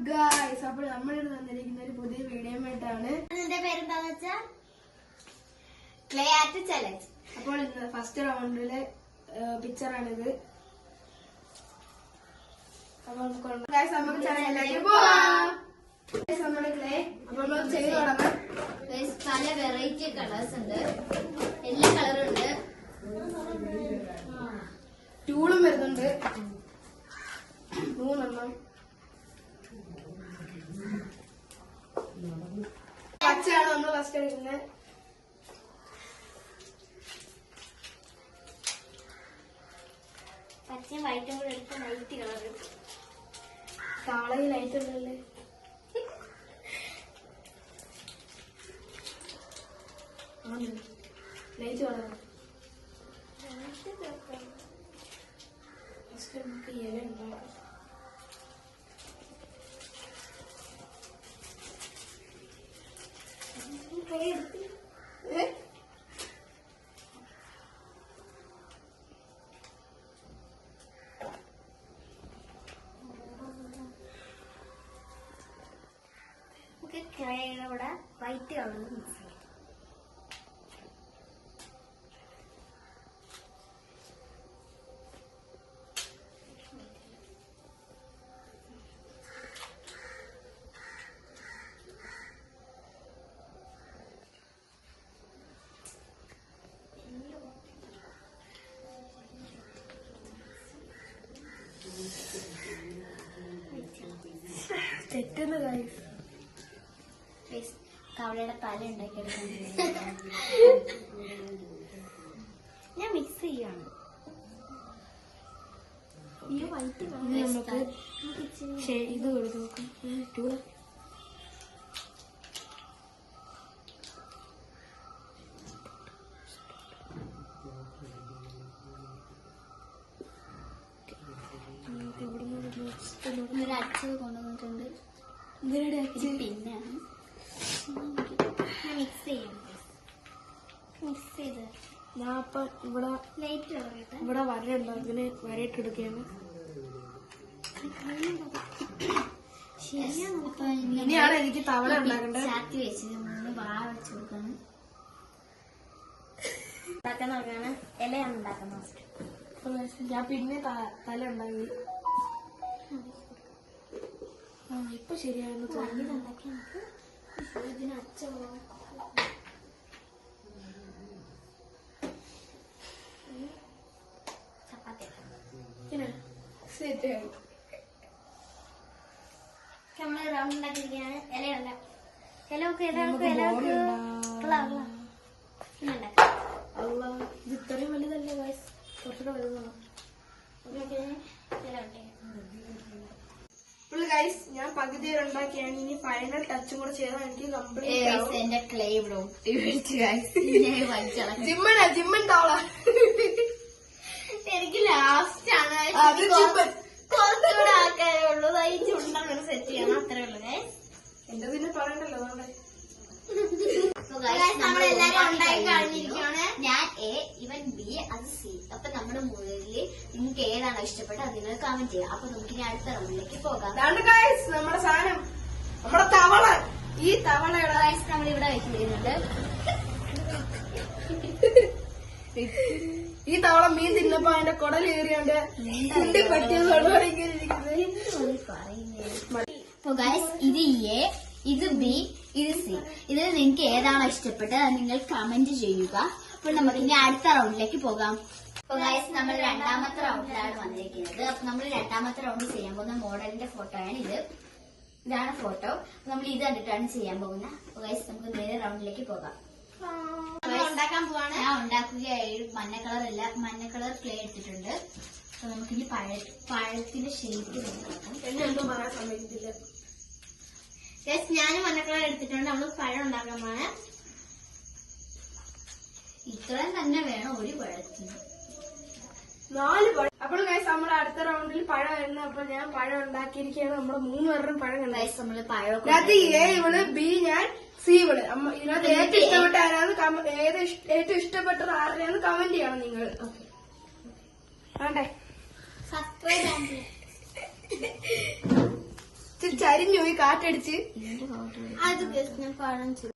Guys, അപ്പോൾ നമ്മളിവിടെ വന്നിരിക്കുന്ന ഒരു പുതിയ വീഡിയോ ആയിട്ടാണ്. ഇതിന്റെ പേരെന്താന്ന് വെച്ചാ ക്ലേ ആർട്ട് ചലഞ്ച്. അപ്പോൾ ഇന്ന് ഫസ്റ്റ് റൗണ്ടിലെ പിക്ചറാണിത്. അപ്പോൾ നമുക്ക് ചലഞ്ചിലേക്ക് പോവാം. നമ്മുടെ ക്ലേ അപ്പോൾ നമ്മൾ ചെയ്ത് തുടങ്ങാം. പല വെറൈറ്റി കളേഴ്സ് ഉണ്ട്, എല്ലാ കളറും ഉണ്ട്, ടൂളും വരുന്നുണ്ട് 3 പച്ചയാണ് നമ്മൾ ഫസ്റ്റ് എടുക്കുന്നത്. പച്ചയും വൈറ്റും കൂടെ എടുത്ത് ലൈറ്റ് കളർ. താളയിൽ ലൈറ്റ് ഉണ്ടല്ലേ? ലൈറ്റ് കളർ ഫസ്റ്റ് നമുക്ക് ഇല ഉണ്ടാക്കാം. നമുക്ക് ക്ലേയുടെ കൂടെ വൈറ്റ് കളർ മിക്സ് ചെയ്യാം. തെറ്റുന്ന ഗൈസ്, കവളയുടെ തല ഉണ്ടാക്കിയെടുക്കാൻ ഞാൻ മിക്സ് ചെയ്യാണ്. ഈ വൈറ്റ് നമുക്ക് ഇത് കൊടുത്തു നോക്കാം. ഒരു അച്ഛത് കൊണ്ടുവന്നിട്ടുണ്ട്. പിന്നെ മിക്സ് ചെയ്യാം. മിക്സ് ചെയ്ത് ഞാൻ ഇപ്പൊ ഇവിടെ ലൈറ്റ് കളറിട്ട് ഇവിടെ വരയുണ്ടോ, അതിന് വരയിട്ടെടുക്കുകയാണ്. ഇനിയാണ് എനിക്ക് തവള ഉണ്ടാക്കേണ്ടത്. ചാത്തി വെച്ച് നമ്മൾ വാഴ വെച്ച് കൊടുക്കണം. ഉണ്ടാക്കാൻ നോക്കാണ്, ഇലയാണ് ഉണ്ടാക്കുന്നത്. ഞാൻ പിന്നെ തല ഉണ്ടാക്കി. ഇപ്പൊ ശരിയാണെന്ന് തോന്നുന്നു. ഉണ്ടാക്കി നമുക്ക് ഇതിന് അച്ഛൻ ചപ്പാത്തി സെറ്റായി. നമ്മള് റൗണ്ട് ഉണ്ടാക്കിയിരിക്കുകയാണ്. ഇലയല്ല, ഇലവൊക്കെ ഇലവൊക്കെ ഇലവൊക്കെ ഉണ്ടാക്കാം. ഇത് ഇത്രയും വലുതല്ലേ ഗൈസ്, കുറച്ചുകൂടെ വലുതാണ്. ഗൈസ്, ഞാൻ പകുതി ഉണ്ടാക്കിയാണ്. ഇനി ഫൈനൽ ടച്ചും കൂടെ ചെയ്താൽ എനിക്ക് കംപ്ലീറ്റ്. എന്റെ ക്ലേ ഇവിടെ ഒട്ടി പിടിച്ചു. ജിമ്മൻ തവള എനിക്ക് ലാസ്റ്റ് ആണ്. കുറച്ചുകൂടെ ആൾക്കാരേ ഉള്ളൂ. ഈ ചുണ്ടങ്ങനെ സെറ്റ് ചെയ്യണം, അത്രേ ഉള്ളൂ. എന്റെ പിന്നെ പറയണ്ടല്ലോ. അതുകൊണ്ട് നമ്മളെല്ലാരും ഉണ്ടാക്കി കഴിഞ്ഞിരിക്കുകയാണ്. ഞാൻ എ, ഇവൻ ബി, അത് സി. അപ്പൊ നമ്മുടെ മുകളിൽ നിങ്ങൾക്ക് ഏതാണോ ഇഷ്ടപ്പെട്ടത് അത് നിങ്ങൾ കമന്റ് ചെയ്യാം. അപ്പൊ നമുക്ക് ഇനി അടുത്ത റൗണ്ടിലേക്ക് പോകാം. നമ്മുടെ സാധനം, നമ്മുടെ തവള. ഈ തവളയുടെ നമ്മളിവിടെ വെച്ചിരിക്കുന്നുണ്ട്. ഈ തവള മീൻ തിന്നപ്പോ അതിന്റെ കുടലേറിയാണ്ട് പറ്റിയത്. ഇത് എ, ഇത് ബി, ഇത് സി. ഇതിൽ നിങ്ങൾക്ക് ഏതാണോ ഇഷ്ടപ്പെട്ടത് അത് നിങ്ങൾ കമന്റ് ചെയ്യുക. അപ്പോൾ നമുക്ക് ഇനി അടുത്ത റൗണ്ടിലേക്ക് പോകാം. അപ്പൊ ഗൈസ്, നമ്മൾ രണ്ടാമത്തെ റൗണ്ടിലാണ് വന്നിരിക്കുന്നത്. അപ്പൊ നമ്മൾ രണ്ടാമത്തെ റൗണ്ട് ചെയ്യാൻ പോകുന്ന മോഡലിന്റെ ഫോട്ടോയാണ് ഇത്. ഇതാണ് ഫോട്ടോ. നമ്മൾ ഇത് കണ്ടിട്ടാണ് ചെയ്യാൻ പോകുന്നത്. അപ്പൊ ഗൈസ്, നമുക്ക് നേരെ റൗണ്ടിലേക്ക് പോകാം. ഉണ്ടാക്കാൻ പോവാണ്. ഞാൻ ഉണ്ടാക്കുകയായി. മഞ്ഞ കളർ ക്ലേ എടുത്തിട്ടുണ്ട്. അപ്പൊ നമുക്കിനി പഴത്തിന്റെ ഷേപ്പ് നോക്കാം. എന്നെ ഒന്നും പറയാൻ സമ്മതിക്കത്തില്ല. ഞാനും മഞ്ഞ കളർ എടുത്തിട്ടുണ്ട്. നമ്മൾ പഴം ഉണ്ടാക്കാൻ പോവാണ്. ഇത്രയും തന്നെ വേണം ഒരു പഴത്തിന്. 4 പഴം. അപ്പോൾ ഗൈസ്, നമ്മുടെ അടുത്ത റൗണ്ടിൽ പഴം വരുന്നു. അപ്പൊ ഞാൻ പഴം ഉണ്ടാക്കിയിരിക്കുകയാണ്. നമ്മുടെ 3 പേരുടെയും പഴം കണ്ടു. നമ്മള് പഴം എ ഇവള്, ബി ഞാൻ, സി ഇവള്. ഇതിനകത്ത് ഏറ്റവും ഇഷ്ടപ്പെട്ട ആരാന്ന് ഏറ്റവും ഇഷ്ടപ്പെട്ടത് ആരുടെയാന്ന് കമന്റ് ചെയ്യണം നിങ്ങൾ. വേണ്ടേ? സബ്സ്ക്രൈബ് ചായ കരിഞ്ഞു പോയി കാറ്റടിച്ച്. അത് ഞാൻ കാണിച്ചു.